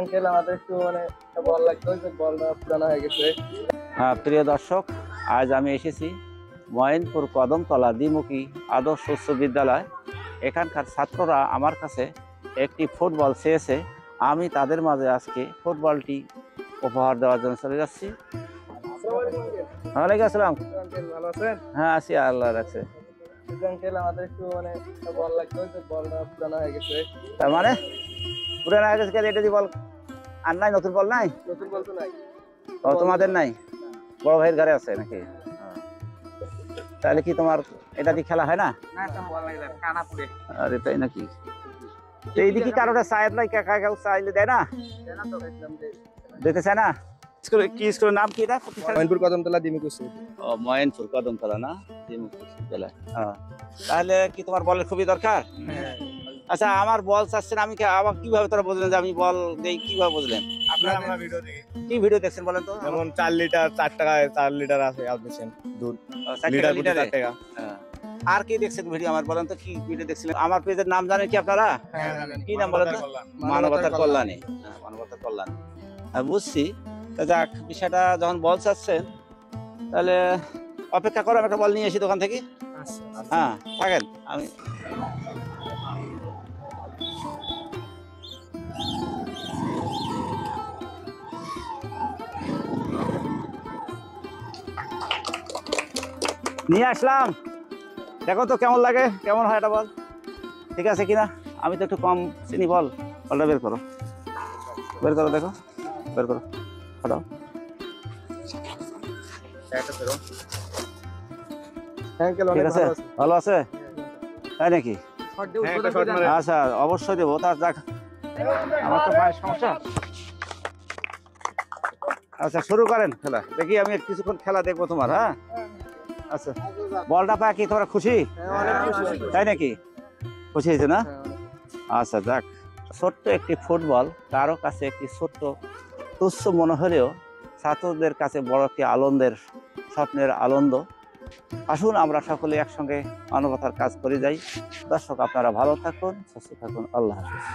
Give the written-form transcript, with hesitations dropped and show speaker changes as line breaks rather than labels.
Uncle আমাদের একটু মানে বল লাগতো, ওই যে বলটা পুরানো হয়ে গেছে।
হ্যাঁ, প্রিয় দর্শক, আজ আমি এসেছি মঈনপুর কদমতলা দ্বিমুখী আদর্শ উচ্চ বিদ্যালয়। এখানকার ছাত্ররা আমার কাছে একটি ফুটবল চেয়েছে। আমি তাদের মাঝে আজকে ফুটবলটি উপহার দেওয়ার জন্য চলে যাচ্ছি। ওয়ালাইকুম আসসালাম।
আঙ্কেল ভালো আছেন?
হ্যাঁ, আছি, আল্লাহ রাখছে।
আঙ্কেল আমাদের একটু মানে বল লাগতো, ওই যে বলটা পুরানো হয়ে গেছে।
তার মানে পুরানো আগে থেকে এটা দিয়ে বল আর নাই, নতুন বল নাই?
নতুন বল তো নাই।
ও, তোমাদের নাই? বড় ভাইয়ের ঘরে আছে নাকি? তাহলে কি তোমার এটা দিয়ে খেলা হয় না? আরে তাই নাকি? তো এইদিকে কারোটা চায়ের নাই, কেউ চাইলে দেয় না? দিতে চায় না? কি স্কুলের নাম কি এটা?
মঈনপুর কদমতলা দ্বিমুখী।
ও, মঈনপুর কদমতলা না, দ্বিমুখী বিদ্যালয়। তাহলে কি তোমার বলের খুবই দরকার? আচ্ছা, আমার বল চাচ্ছেন, আমি আবার কিভাবে তোরা বুঝলেন যে আমি বল দেই? কিভাবে বুঝলেন?
আমরা ভিডিও দেখি।
কি ভিডিও দেখছেন বলেন তো?
যেমন 4 লিটার 4 টাকায় 4 লিটার আছে আপনি দুধ। লিটার প্রতি 4 টাকা।
আর কি দেখছেন ভিডিও আমার বলেন তো, কি ভিডিও দেখছিলেন? আমার পেজের নাম জানেন কি আপনারা? কি নাম বলেন তো? মানবতার কল্যাণে। মানবতার কল্যাণে। বুঝছি। তা যাক, বিষয়টা যখন বল চাচ্ছেন তাহলে অপেক্ষা করো, আমি একটা বল নিয়ে আসি দোকান থেকে। হ্যাঁ, থাকেন। আমি নিয়ে আসলাম, দেখো তো কেমন লাগে, কেমন হয় এটা বল, ঠিক আছে কিনা? আমি তো একটু কম চিনি, বলটা বের করো, বের করো, দেখো, বের করো, ফাটাও। ঠিক আছে, ভালো আছে তাই নাকি? আচ্ছা, অবশ্যই দেবো। তার যাক, আমার তো পায়ের সমস্যা। আচ্ছা, শুরু করেন খেলা, দেখি আমি কিছুক্ষণ খেলা দেখবো তোমার। হ্যাঁ, আচ্ছা, বলটা পায় কি তোমরা খুশি? তাই নাকি? খুশি হয়েছে না? আচ্ছা, যাক, ছোট্ট একটি ফুটবল কারো কাছে একটি ছোট্ট তুচ্ছ মনে হলেও ছাত্রদের কাছে বড় একটি আনন্দের, স্বপ্নের আনন্দ। আসুন আমরা সকলে একসঙ্গে মানবতার কাজ করে যাই। দর্শক, আপনারা ভালো থাকুন, সুস্থ থাকুন। আল্লাহ হাফেজ।